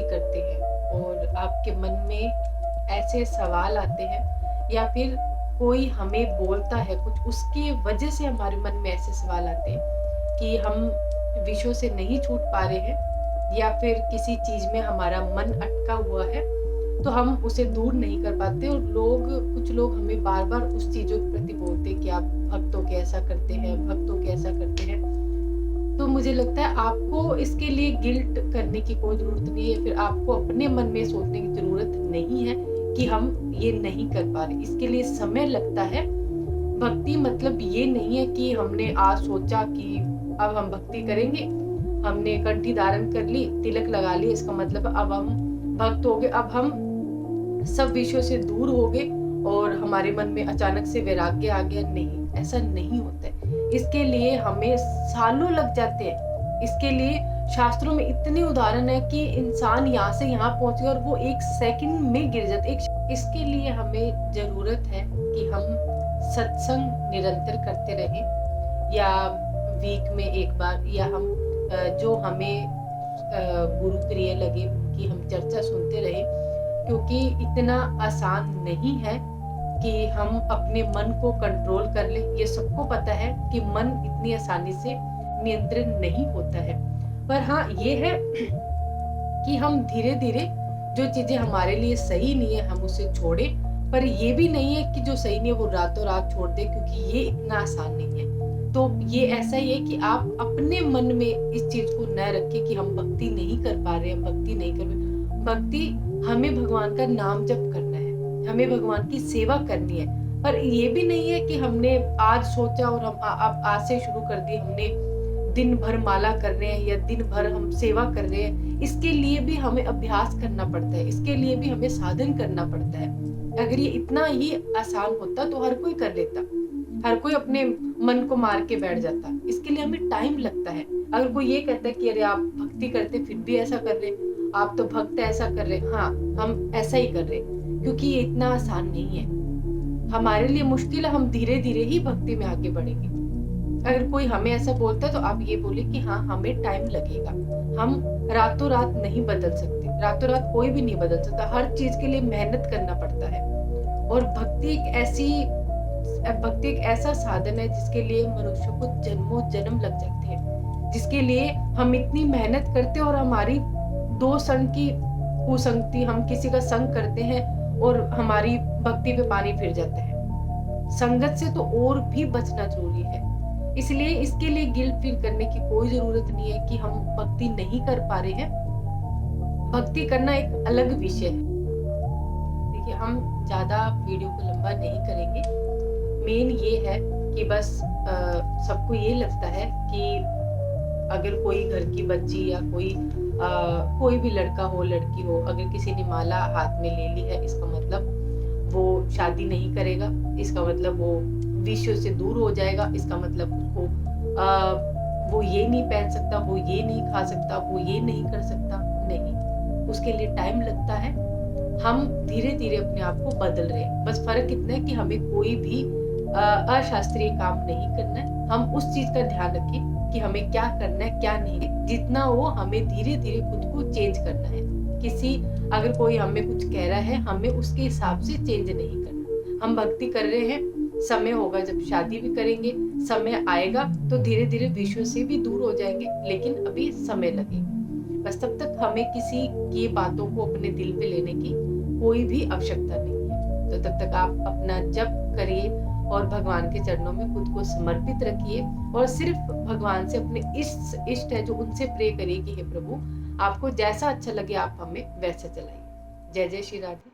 करते हैं और आपके मन में ऐसे सवाल आते हैं या फिर कोई हमें बोलता है कुछ, उसकी वजह से हमारे मन में ऐसे सवाल आते हैं कि हम विषयों से नहीं छूट पा रहे हैं या फिर किसी चीज़ में हमारा मन अटका हुआ है, तो हम उसे दूर नहीं कर पाते और कुछ लोग हमें बार-बार उस चीज़ों के प्रति बोलते हैं कि आप भक्तों के ऐसा करते हैं, भक्तों के ऐसा करते हैं। तो मुझे लगता है आपको इसके लिए गिल्ट करने की कोई ज़रूरत नहीं है या फिर आपको अपने मन में सोचने की ज़रूरत नहीं है कि हम ये नहीं कर पा रहे। इसके लिए समय लगता है। भक्ति मतलब ये नहीं है कि हमने आज सोचा कि अब हम भक्ति करेंगे, हमने कंठी धारण कर ली, तिलक लगा लिया, इसका मतलब अब हम भक्त हो गए, अब हम सब विषयों से दूर हो गए और हमारे मन में अचानक से वैराग्य आ गया। नहीं, ऐसा नहीं होता है। इसके लिए हमें सालों लग जाते हैं। इसके लिए शास्त्रों में इतने उदाहरण है कि इंसान यहाँ से यहाँ पहुँच गया और वो 1 सेकंड में गिर जाता है। इसके लिए हमें ज़रूरत है कि हम सत्संग निरंतर करते रहें या वीक में 1 बार या हम जो हमें गुरुप्रिय लगे उनकी हम चर्चा सुनते रहें, क्योंकि इतना आसान नहीं है कि हम अपने मन को कंट्रोल कर लें। ये सबको पता है कि मन इतनी आसानी से नियंत्रण नहीं होता है। पर हाँ, ये है कि हम धीरे-धीरे जो चीज़ें हमारे लिए सही नहीं है हम उसे छोड़ें, पर ये भी नहीं है कि जो सही नहीं है वो रातों-रात छोड़ दें, क्योंकि ये इतना आसान नहीं है। तो ये ऐसा ही है कि आप अपने मन में इस चीज़ को न रखें कि हम भक्ति नहीं कर पा रहे हैं, भक्ति नहीं कर रहे। भक्ति हमें भगवान का नाम जप करना है, हमें भगवान की सेवा करनी है। पर ये भी नहीं है कि हमने आज सोचा और हम अब आज से शुरू कर दी, हमने दिन भर माला कर रहे हैं या दिन भर हम सेवा कर रहे हैं। इसके लिए भी हमें अभ्यास करना पड़ता है, इसके लिए भी हमें साधन करना पड़ता है। अगर ये इतना ही आसान होता तो हर कोई कर लेता, हर कोई अपने मन को मार के बैठ जाता। इसके लिए हमें टाइम लगता है। अगर कोई ये कहता है कि अरे आप भक्ति करते फिर भी ऐसा कर रहे, आप तो भक्त ऐसा कर रहे, हाँ, हम ऐसा ही कर रहे, क्योंकि ये इतना आसान नहीं है। हमारे लिए मुश्किल है, हम धीरे-धीरे ही भक्ति में आगे बढ़ेंगे। अगर कोई हमें ऐसा बोलता है तो आप ये बोलिए कि हाँ, हमें टाइम लगेगा। हम रातों-रात नहीं बदल सकते, रातों-रात कोई भी नहीं बदल सकता, हर चीज़ के लिए मेहनत करना पड़ता है। और भक्ति एक ऐसा साधन है जिसके लिए मनुष्य को जन्मों-जन्म लग जाते हैं। जिसके लिए हम इतनी मेहनत करते हैं और हमारी 2 संग की कुसंगति, हम किसी का संग करते हैं और हमारी भक्ति पे पानी फिर जाता है। संगत से तो और भी बचना ज़रूरी है। इसलिए इसके लिए गिल्ट फील करने की कोई ज़रूरत नहीं है कि हम भक्ति नहीं कर पा रहे हैं। भक्ति करना एक अलग विषय है। देखिए, हम ज़्यादा वीडियो को लंबा नहीं करेंगे। मेन ये है कि बस सबको ये लगता है कि अगर कोई घर की बच्ची या कोई भी लड़का हो, लड़की हो, अगर किसी ने माला हाथ में ले ली है, इसका मतलब वो शादी नहीं करेगा, इसका मतलब वो विषयों से दूर हो जाएगा, इसका मतलब उसको वो ये नहीं पहन सकता, वो ये नहीं खा सकता, वो ये नहीं कर सकता। नहीं, उसके लिए टाइम लगता है। हम धीरे-धीरे अपने आप को बदल रहे हैं। बस फ़र्क इतना है कि हमें कोई भी अशास्त्रीय काम नहीं करना है। हम उस चीज़ का ध्यान रखें कि हमें क्या करना है, क्या नहीं। जितना हो हमें धीरे-धीरे खुद को चेंज करना है। अगर कोई हमें कुछ कह रहा है, हमें उसके हिसाब से चेंज नहीं करना। हम भक्ति कर रहे हैं, समय होगा जब शादी भी करेंगे, समय आएगा तो धीरे-धीरे विषयों से भी दूर हो जाएँगे, लेकिन अभी समय लगेगा। बस तब तक हमें किसी की बातों को अपने दिल पे लेने की कोई भी आवश्यकता नहीं है। तो तब तक आप अपना जप करिए और भगवान के चरणों में खुद को समर्पित रखिए और सिर्फ भगवान से अपने इष्ट है जो उनसे प्रे करिए कि हे प्रभु, आपको जैसा अच्छा लगे आप हमें वैसा चलाइए। जय जय श्री राधे।